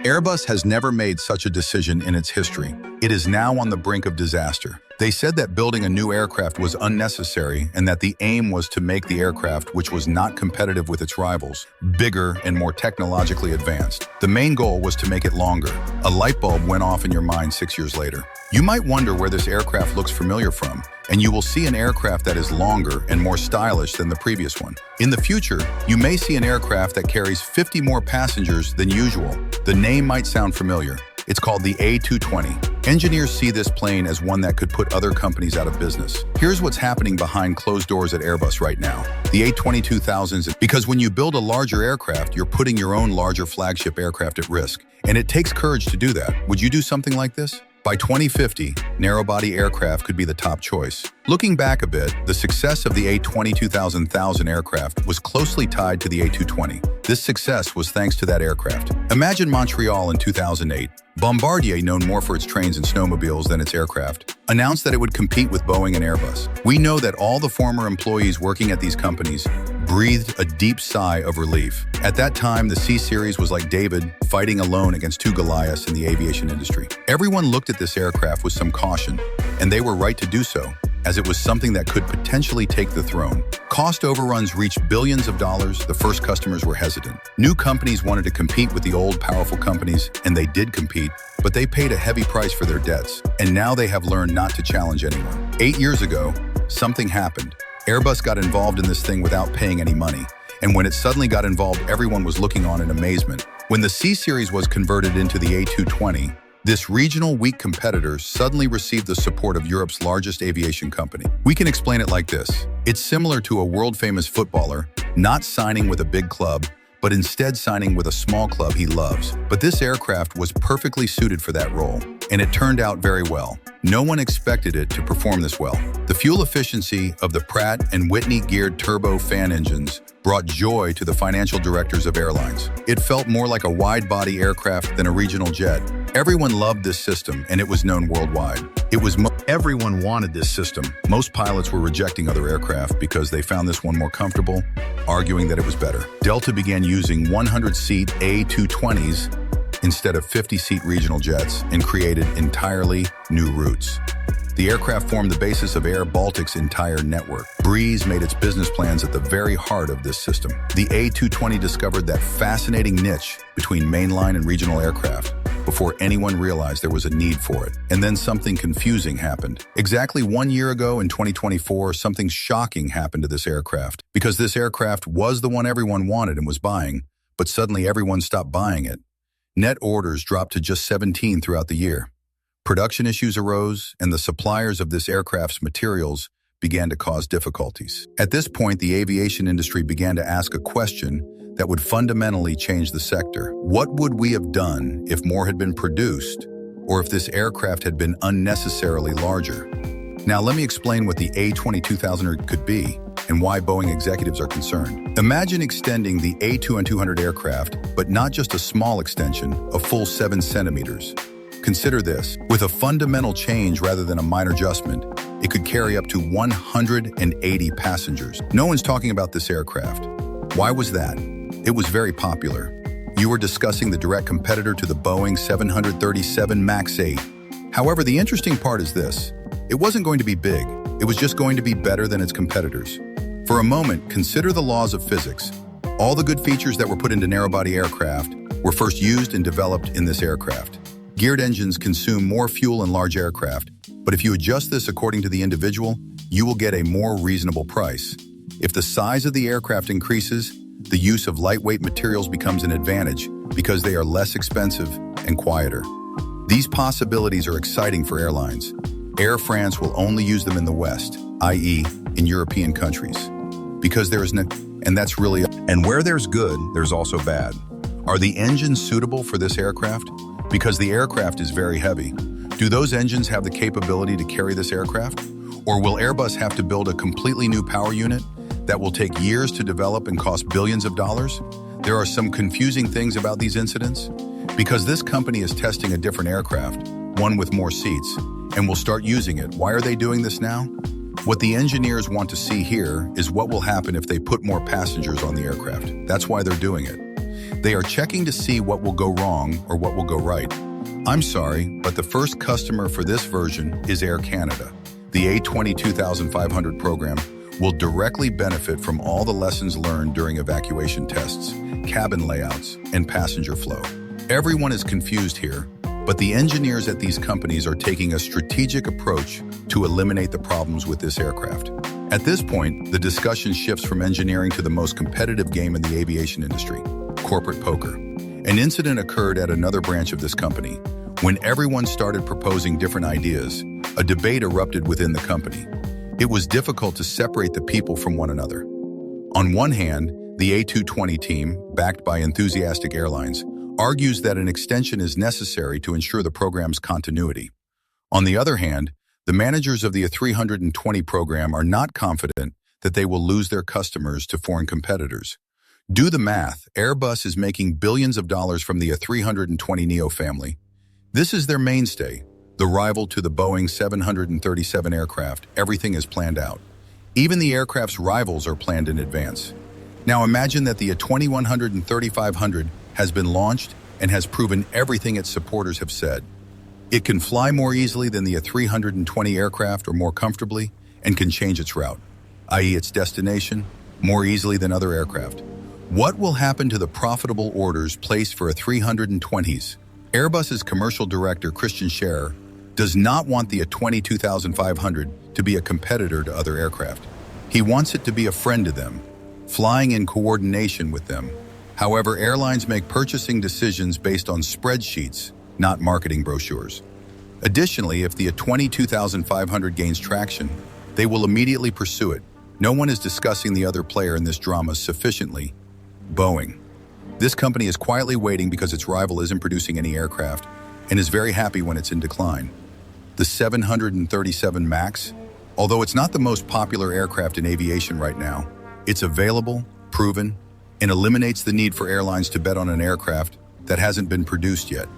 Airbus has never made such a decision in its history. It is now on the brink of disaster. They said that building a new aircraft was unnecessary and that the aim was to make the aircraft, which was not competitive with its rivals, bigger and more technologically advanced. The main goal was to make it longer. A light bulb went off in your mind 6 years later. You might wonder where this aircraft looks familiar from, and you will see an aircraft that is longer and more stylish than the previous one. In the future, you may see an aircraft that carries 50 more passengers than usual. The name might sound familiar. It's called the A220. Engineers see this plane as one that could put other companies out of business. Here's what's happening behind closed doors at Airbus right now. The A22000s, because when you build a larger aircraft, you're putting your own larger flagship aircraft at risk. And it takes courage to do that. Would you do something like this? By 2050, narrow-body aircraft could be the top choice. Looking back a bit, the success of the A220 aircraft was closely tied to the A220. This success was thanks to that aircraft. Imagine Montreal in 2008. Bombardier, known more for its trains and snowmobiles than its aircraft, announced that it would compete with Boeing and Airbus. We know that all the former employees working at these companies breathed a deep sigh of relief. At that time, the C-Series was like David fighting alone against two Goliaths in the aviation industry. Everyone looked at this aircraft with some caution, and they were right to do so, as it was something that could potentially take the throne. Cost overruns reached billions of dollars. The first customers were hesitant. New companies wanted to compete with the old, powerful companies, and they did compete, but they paid a heavy price for their debts, and now they have learned not to challenge anyone. 8 years ago, something happened. Airbus got involved in this thing without paying any money, and when it suddenly got involved, everyone was looking on in amazement. When the C-Series was converted into the A220, this regional weak competitor suddenly received the support of Europe's largest aviation company. We can explain it like this. It's similar to a world-famous footballer not signing with a big club, but instead signing with a small club he loves. But this aircraft was perfectly suited for that role, and it turned out very well. No one expected it to perform this well. The fuel efficiency of the Pratt & Whitney geared turbofan engines brought joy to the financial directors of airlines. It felt more like a wide-body aircraft than a regional jet. Everyone loved this system, and it was known worldwide. Everyone wanted this system. Most pilots were rejecting other aircraft because they found this one more comfortable, arguing that it was better. Delta began using 100-seat A220s instead of 50-seat regional jets and created entirely new routes. The aircraft formed the basis of Air Baltic's entire network. Breeze made its business plans at the very heart of this system. The A220 discovered that fascinating niche between mainline and regional aircraft before anyone realized there was a need for it. And then something confusing happened. Exactly 1 year ago in 2024, something shocking happened to this aircraft. Because this aircraft was the one everyone wanted and was buying, but suddenly everyone stopped buying it. Net orders dropped to just 17 throughout the year. Production issues arose, and the suppliers of this aircraft's materials began to cause difficulties. At this point, the aviation industry began to ask a question that would fundamentally change the sector. What would we have done if more had been produced, or if this aircraft had been unnecessarily larger? Now, let me explain what the A220 could be and why Boeing executives are concerned. Imagine extending the A220 aircraft, but not just a small extension, a full 7 centimeters. Consider this. With a fundamental change rather than a minor adjustment, it could carry up to 180 passengers. No one's talking about this aircraft. Why was that? It was very popular. You were discussing the direct competitor to the Boeing 737 MAX 8. However, the interesting part is this. It wasn't going to be big. It was just going to be better than its competitors. For a moment, consider the laws of physics. All the good features that were put into narrow-body aircraft were first used and developed in this aircraft. Geared engines consume more fuel in large aircraft, but if you adjust this according to the individual, you will get a more reasonable price. If the size of the aircraft increases, the use of lightweight materials becomes an advantage because they are less expensive and quieter. These possibilities are exciting for airlines. Air France will only use them in the West, i.e., in European countries, because there is no, and that's really, and where there's good, there's also bad. Are the engines suitable for this aircraft? Because the aircraft is very heavy. Do those engines have the capability to carry this aircraft? Or will Airbus have to build a completely new power unit that will take years to develop and cost billions of dollars? There are some confusing things about these incidents. Because this company is testing a different aircraft, one with more seats, and will start using it. Why are they doing this now? What the engineers want to see here is what will happen if they put more passengers on the aircraft. That's why they're doing it. They are checking to see what will go wrong or what will go right. I'm sorry, but the first customer for this version is Air Canada. The A220 2500 program will directly benefit from all the lessons learned during evacuation tests, cabin layouts, and passenger flow. Everyone is confused here, but the engineers at these companies are taking a strategic approach to eliminate the problems with this aircraft. At this point, the discussion shifts from engineering to the most competitive game in the aviation industry, corporate poker. An incident occurred at another branch of this company. When everyone started proposing different ideas, a debate erupted within the company. It was difficult to separate the people from one another. On one hand, the A220 team, backed by enthusiastic airlines, argues that an extension is necessary to ensure the program's continuity. On the other hand, the managers of the A320 program are not confident that they will lose their customers to foreign competitors. Do the math, Airbus is making billions of dollars from the A320neo family. This is their mainstay, the rival to the Boeing 737 aircraft. Everything is planned out. Even the aircraft's rivals are planned in advance. Now imagine that the A2100 and 3500 has been launched and has proven everything its supporters have said. It can fly more easily than the A320 aircraft or more comfortably and can change its route, i.e. its destination, more easily than other aircraft. What will happen to the profitable orders placed for A320s? Airbus's commercial director, Christian Scherer, does not want the A220 2500 to be a competitor to other aircraft. He wants it to be a friend to them, flying in coordination with them. However, airlines make purchasing decisions based on spreadsheets, not marketing brochures. Additionally, if the A220 2500 gains traction, they will immediately pursue it. No one is discussing the other player in this drama sufficiently. Boeing. This company is quietly waiting because its rival isn't producing any aircraft and is very happy when it's in decline. The 737 MAX, although it's not the most popular aircraft in aviation right now, it's available, proven, and eliminates the need for airlines to bet on an aircraft that hasn't been produced yet.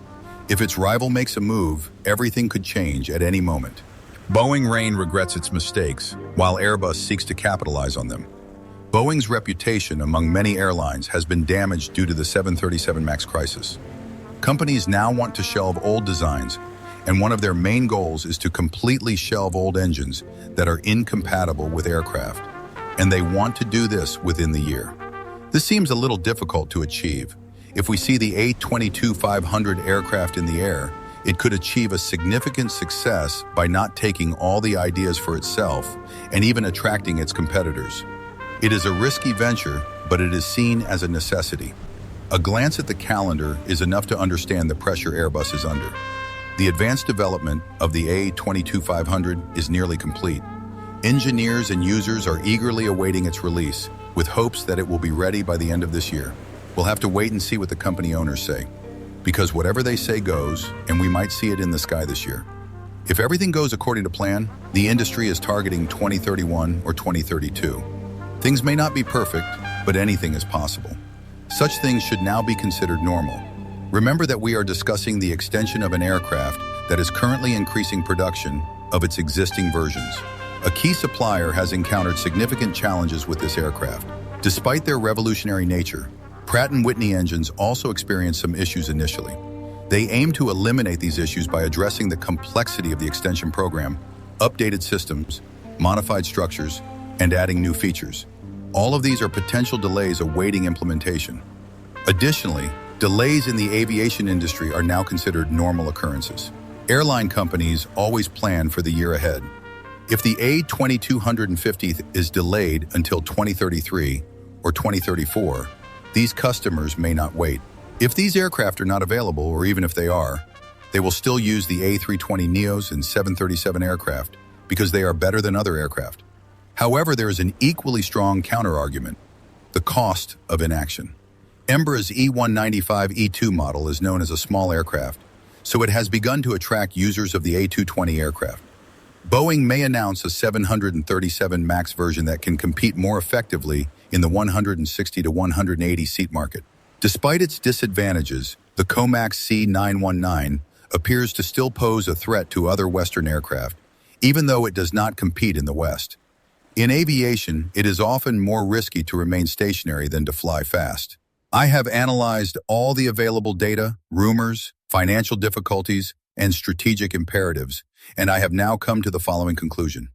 If its rival makes a move, everything could change at any moment. Boeing regrets its mistakes, while Airbus seeks to capitalize on them. Boeing's reputation among many airlines has been damaged due to the 737 MAX crisis. Companies now want to shelve old designs, and one of their main goals is to completely shelve old engines that are incompatible with aircraft, and they want to do this within the year. This seems a little difficult to achieve. If we see the A220-500 aircraft in the air, it could achieve a significant success by not taking all the ideas for itself and even attracting its competitors. It is a risky venture, but it is seen as a necessity. A glance at the calendar is enough to understand the pressure Airbus is under. The advanced development of the A220-500 is nearly complete. Engineers and users are eagerly awaiting its release, with hopes that it will be ready by the end of this year. We'll have to wait and see what the company owners say, because whatever they say goes, and we might see it in the sky this year. If everything goes according to plan, the industry is targeting 2031 or 2032. Things may not be perfect, but anything is possible. Such things should now be considered normal. Remember that we are discussing the extension of an aircraft that is currently increasing production of its existing versions. A key supplier has encountered significant challenges with this aircraft. Despite their revolutionary nature, Pratt & Whitney engines also experienced some issues initially. They aim to eliminate these issues by addressing the complexity of the extension program, updated systems, modified structures, and adding new features. All of these are potential delays awaiting implementation. Additionally, delays in the aviation industry are now considered normal occurrences. Airline companies always plan for the year ahead. If the A220-250 is delayed until 2033 or 2034, these customers may not wait. If these aircraft are not available, or even if they are, they will still use the A320neos and 737 aircraft because they are better than other aircraft. However, there is an equally strong counter-argument: the cost of inaction. Embraer's E195 E2 model is known as a small aircraft, so it has begun to attract users of the A220 aircraft. Boeing may announce a 737 MAX version that can compete more effectively in the 160 to 180 seat market. Despite its disadvantages, the COMAC C919 appears to still pose a threat to other Western aircraft, even though it does not compete in the West. In aviation, it is often more risky to remain stationary than to fly fast. I have analyzed all the available data, rumors, financial difficulties, and strategic imperatives, and I have now come to the following conclusion.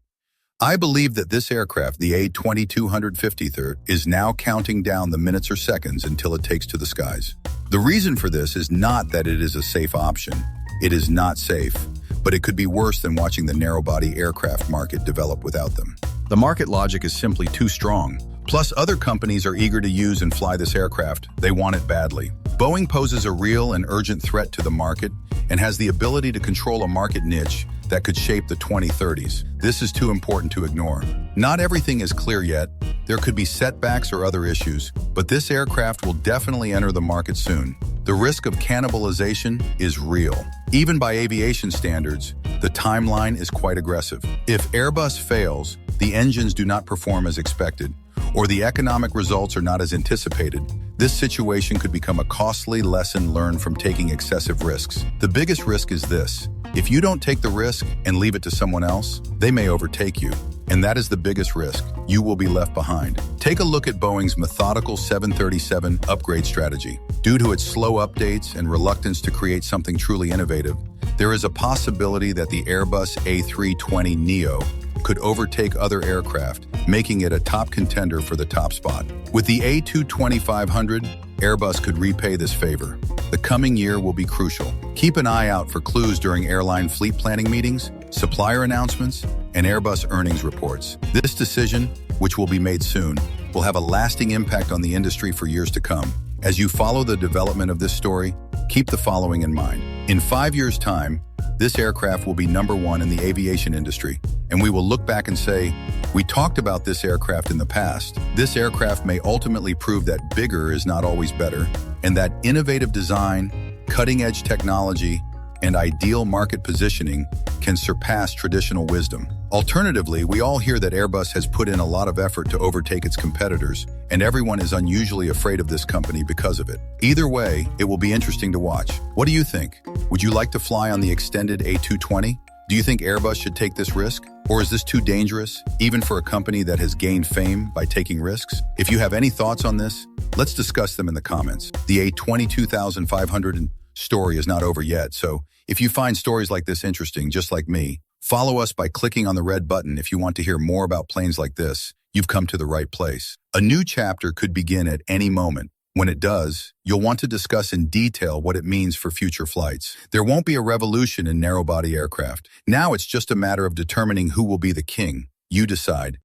I believe that this aircraft, the A220, is now counting down the minutes or seconds until it takes to the skies. The reason for this is not that it is a safe option. It is not safe, but it could be worse than watching the narrow-body aircraft market develop without them. The market logic is simply too strong. Plus, other companies are eager to use and fly this aircraft. They want it badly. Boeing poses a real and urgent threat to the market and has the ability to control a market niche that could shape the 2030s. This is too important to ignore. Not everything is clear yet. There could be setbacks or other issues, but this aircraft will definitely enter the market soon. The risk of cannibalization is real. Even by aviation standards, the timeline is quite aggressive. If Airbus fails, the engines do not perform as expected, or the economic results are not as anticipated, this situation could become a costly lesson learned from taking excessive risks. The biggest risk is this. If you don't take the risk and leave it to someone else, they may overtake you. And that is the biggest risk. You will be left behind. Take a look at Boeing's methodical 737 upgrade strategy. Due to its slow updates and reluctance to create something truly innovative, there is a possibility that the Airbus A320neo could overtake other aircraft, making it a top contender for the top spot. With the A220-500, Airbus could repay this favor. The coming year will be crucial. Keep an eye out for clues during airline fleet planning meetings, supplier announcements, and Airbus earnings reports. This decision, which will be made soon, will have a lasting impact on the industry for years to come. As you follow the development of this story, keep the following in mind. In 5 years' time, this aircraft will be #1 in the aviation industry, and we will look back and say, we talked about this aircraft in the past. This aircraft may ultimately prove that bigger is not always better, and that innovative design, cutting-edge technology, and ideal market positioning can surpass traditional wisdom. Alternatively, we all hear that Airbus has put in a lot of effort to overtake its competitors, and everyone is unusually afraid of this company because of it. Either way, it will be interesting to watch. What do you think? Would you like to fly on the extended A220? Do you think Airbus should take this risk? Or is this too dangerous, even for a company that has gained fame by taking risks? If you have any thoughts on this, let's discuss them in the comments. The A22500 story is not over yet, so if you find stories like this interesting, just like me, follow us by clicking on the red button if you want to hear more about planes like this. You've come to the right place. A new chapter could begin at any moment. When it does, you'll want to discuss in detail what it means for future flights. There won't be a revolution in narrow-body aircraft. Now it's just a matter of determining who will be the king. You decide.